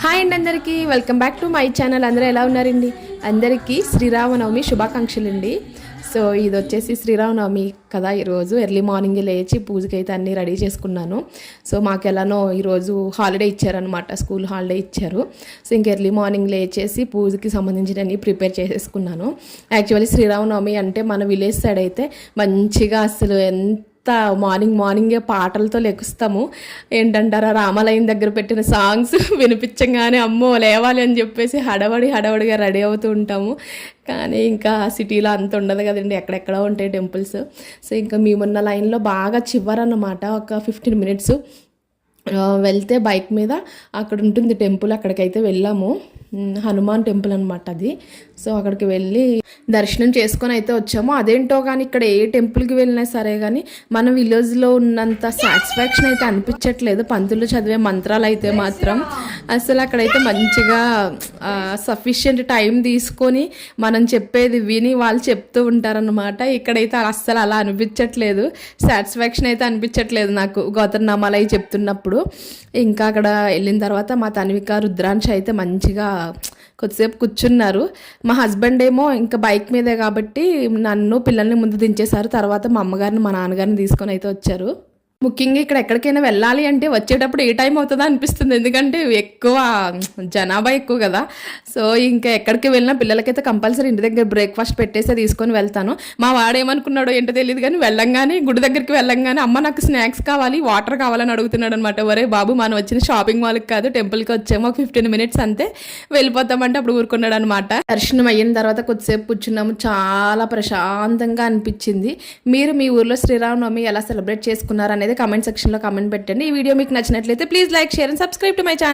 Hi అండి అందరికీ welcome back to my channel. అందరూ ఎలా ఉన్నారండి? అందరికీ శ్రీరామనవమి శుభాకాంక్షలు అండి. సో ఇది వచ్చేసి శ్రీరామనవమి కదా. ఈరోజు ఎర్లీ మార్నింగ్ లేచి పూజకి అయితే అన్నీ రెడీ చేసుకున్నాను. సో మాకు ఎలానో ఈరోజు హాలిడే ఇచ్చారనమాట, స్కూల్ హాలిడే ఇచ్చారు. సో ఇంక ఎర్లీ మార్నింగ్ లేచేసి పూజకి సంబంధించినవి ప్రిపేర్ చేసేసుకున్నాను. యాక్చువల్లీ శ్రీరామనవమి అంటే మన విలేజ్ సైడ్ అయితే మంచిగా అసలు మార్నింగే పాటలతో లెగుస్తాము. ఏంటంటారా, రామాలయం దగ్గర పెట్టిన సాంగ్స్ వినిపించగానే అమ్మో లేవాలి అని చెప్పేసి హడవడిగా రెడీ అవుతూ ఉంటాము. కానీ ఇంకా సిటీలో అంత ఉండదు కదండి, ఎక్కడెక్కడో ఉంటాయి టెంపుల్స్. సో ఇంకా మేమున్న లైన్లో బాగా చివరన్నమాట, ఒక 15 మినిట్స్ వెళ్తే బైక్ మీద అక్కడ ఉంటుంది టెంపుల్. అక్కడికైతే వెళ్ళాము, హనుమాన్ టెంపుల్ అనమాట అది. సో అక్కడికి వెళ్ళి దర్శనం చేసుకొని అయితే వచ్చాము. అదేంటో కానీ ఇక్కడ ఏ టెంపుల్కి వెళ్ళినా సరే కానీ మన విలేజ్లో ఉన్నంత సాటిస్ఫాక్షన్ అయితే అనిపించట్లేదు. పంతులు చదివే మంత్రాలు అయితే మాత్రం అసలు అక్కడైతే మంచిగా సఫిషియెంట్ టైం తీసుకొని మనం చెప్పేది విని వాళ్ళు చెప్తూ ఉంటారనమాట. ఇక్కడైతే అస్సలు అలా అనిపించట్లేదు, సాటిస్ఫాక్షన్ అయితే అనిపించట్లేదు నాకు గోత్రనామాలు అవి చెప్తున్నప్పుడు. ఇంకా అక్కడ వెళ్ళిన తర్వాత మా తన్విక రుద్రాంశ అయితే మంచిగా కొద్దిసేపు కూర్చున్నారు. మా హస్బెండ్ ఏమో ఇంకా బైక్ మీదే కాబట్టి నన్ను పిల్లల్ని ముందు దించేశారు. తర్వాత మా అమ్మగారిని మా నాన్నగారిని తీసుకొని అయితే వచ్చారు. ముఖ్యంగా ఇక్కడ ఎక్కడికైనా వెళ్ళాలి అంటే వచ్చేటప్పుడు ఏ టైం అవుతుందో అనిపిస్తుంది, ఎందుకంటే ఎక్కువ జనాభా ఎక్కువ కదా. సో ఇంకా ఎక్కడికి వెళ్ళినా పిల్లలకైతే కంపల్సరీ ఇంటి దగ్గర బ్రేక్ఫాస్ట్ పెట్టేసే తీసుకొని వెళ్తాను. మా వాడు ఏమనుకున్నాడో ఏంటో తెలియదు కానీ గుడి దగ్గరికి వెళ్ళంగానే అమ్మ నాకు స్నాక్స్ కావాలి, వాటర్ కావాలని అడుగుతున్నాడు అనమాట. ఒరే బాబు, మనం వచ్చిన షాపింగ్ మాల్కి కాదు టెంపుల్కి వచ్చాము, ఒక 15 మినిట్స్ అంతే వెళ్ళిపోతామంటే అప్పుడు ఊరుకున్నాడు అనమాట. దర్శనం అయిన తర్వాత కొద్దిసేపు కూర్చున్నాము, చాలా ప్రశాంతంగా అనిపించింది. మీరు మీ ఊర్లో శ్రీరామనవమి ఎలా సెలబ్రేట్ చేసుకున్నారు అనేది కామెంట్ సెక్షన్లో కామెంట్ పెట్టండి. ఈ వీడియో మీకు నచ్చినట్లయితే please like, share and subscribe to my channel.